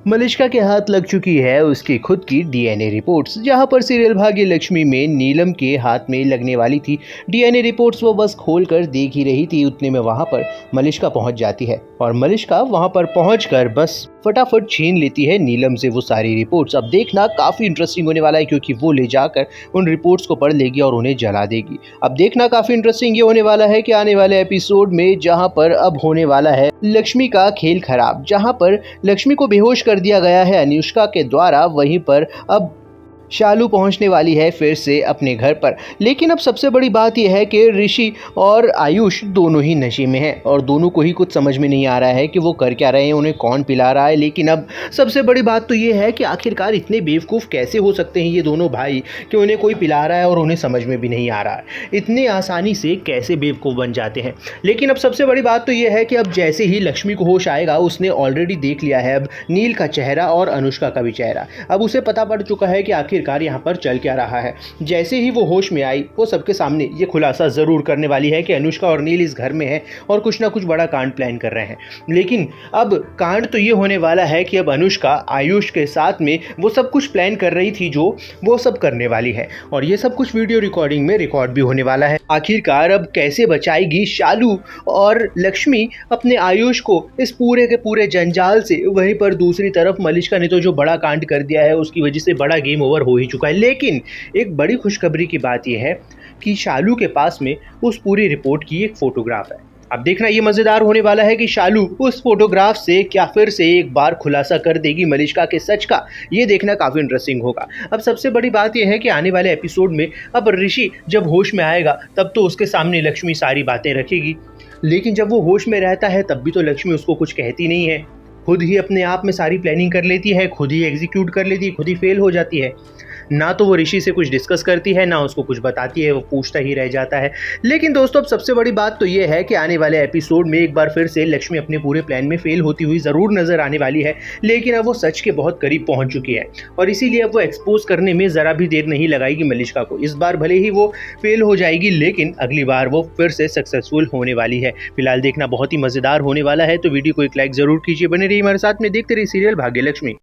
मलिष्का के हाथ लग चुकी है उसकी खुद की डीएनए रिपोर्ट्स। जहां पर सीरियल भाग्यलक्ष्मी में नीलम के हाथ में लगने वाली थी डीएनए रिपोर्ट्स, वो बस खोलकर देख ही रही थी, उतने में वहां पर मलिष्का पहुंच जाती है और मलिष्का वहां पर पहुंचकर बस फटाफट छीन लेती है नीलम से वो सारी रिपोर्ट्स। अब देखना काफी इंटरेस्टिंग होने वाला है क्योंकि वो ले जाकर उन रिपोर्ट्स को पढ़ लेगी और उन्हें जला देगी। अब देखना काफी इंटरेस्टिंग ये होने वाला है कि आने वाले एपिसोड में जहां पर अब होने वाला है लक्ष्मी का खेल खराब, जहां पर लक्ष्मी को बेहोश कर दिया गया है अनुष्का के द्वारा, वहीं पर अब शालू पहुंचने वाली है फिर से अपने घर पर। लेकिन अब सबसे बड़ी बात यह है कि ऋषि और आयुष दोनों ही नशे में हैं और दोनों को ही कुछ समझ में नहीं आ रहा है कि वो कर क्या रहे हैं, उन्हें कौन पिला रहा है। लेकिन अब सबसे बड़ी बात तो ये है कि आखिरकार इतने बेवकूफ़ कैसे हो सकते हैं ये दोनों भाई कि उन्हें कोई पिला रहा है और उन्हें समझ में भी नहीं आ रहा है। इतने आसानी से कैसे बेवकूफ़ बन जाते हैं। लेकिन अब सबसे बड़ी बात तो ये है कि अब जैसे ही लक्ष्मी को होश आएगा, उसने ऑलरेडी देख लिया है अब नील का चेहरा और अनुष्का का भी चेहरा। अब उसे पता पड़ चुका है कि आखिरकार यहाँ पर चल क्या रहा है। जैसे ही वो होश में आई, वो सबके सामने ये खुलासा जरूर करने वाली है कि अनुष्का और नील इस घर में है और कुछ ना कुछ बड़ा कांड प्लान कर रहे हैं। लेकिन अब कांड तो ये होने वाला है कि अब अनुष्का आयुष के साथ में वो सब कुछ प्लान कर रही थी जो वो सब करने वाली है और ये सब कुछ वीडियो रिकॉर्डिंग में रिकॉर्ड भी होने वाला है। आखिरकार अब कैसे बचाएगी शालू और लक्ष्मी अपने आयुष को इस पूरे के पूरे जंजाल से। वहीं पर दूसरी तरफ मलिष्का ने तो जो बड़ा कांड कर दिया है उसकी वजह से बड़ा गेम ओवर हो ही चुका है। लेकिन एक बड़ी खुशखबरी की बात यह है कि शालू के पास में उस पूरी रिपोर्ट की एक फोटोग्राफ है। अब देखना ये मजेदार होने वाला है कि शालू उस फोटोग्राफ से क्या फिर से एक बार खुलासा कर देगी मलिष्का के सच का। ये देखना काफी इंटरेस्टिंग होगा। अब सबसे बड़ी बात यह है कि आने वाले एपिसोड में अब ऋषि जब होश में आएगा तब तो उसके सामने लक्ष्मी सारी बातें रखेगी, लेकिन जब वो होश में रहता है तब भी तो लक्ष्मी उसको कुछ कहती नहीं है। खुद ही अपने आप में सारी प्लानिंग कर लेती है, खुद ही एग्जीक्यूट कर लेती है, खुद ही फेल हो जाती है। ना तो वो ऋषि से कुछ डिस्कस करती है, ना उसको कुछ बताती है, वो पूछता ही रह जाता है। लेकिन दोस्तों अब सबसे बड़ी बात तो ये है कि आने वाले एपिसोड में एक बार फिर से लक्ष्मी अपने पूरे प्लान में फेल होती हुई ज़रूर नज़र आने वाली है। लेकिन अब वो सच के बहुत करीब पहुंच चुकी है और इसीलिए अब वो एक्सपोज करने में ज़रा भी देर नहीं लगाएगी मलिष्का को। इस बार भले ही वो फेल हो जाएगी लेकिन अगली बार वो फिर से सक्सेसफुल होने वाली है। फिलहाल देखना बहुत ही मज़ेदार होने वाला है, तो वीडियो को एक लाइक ज़रूर कीजिए। बने रहिए हमारे साथ में, देखते रहिए सीरियल भाग्यलक्ष्मी।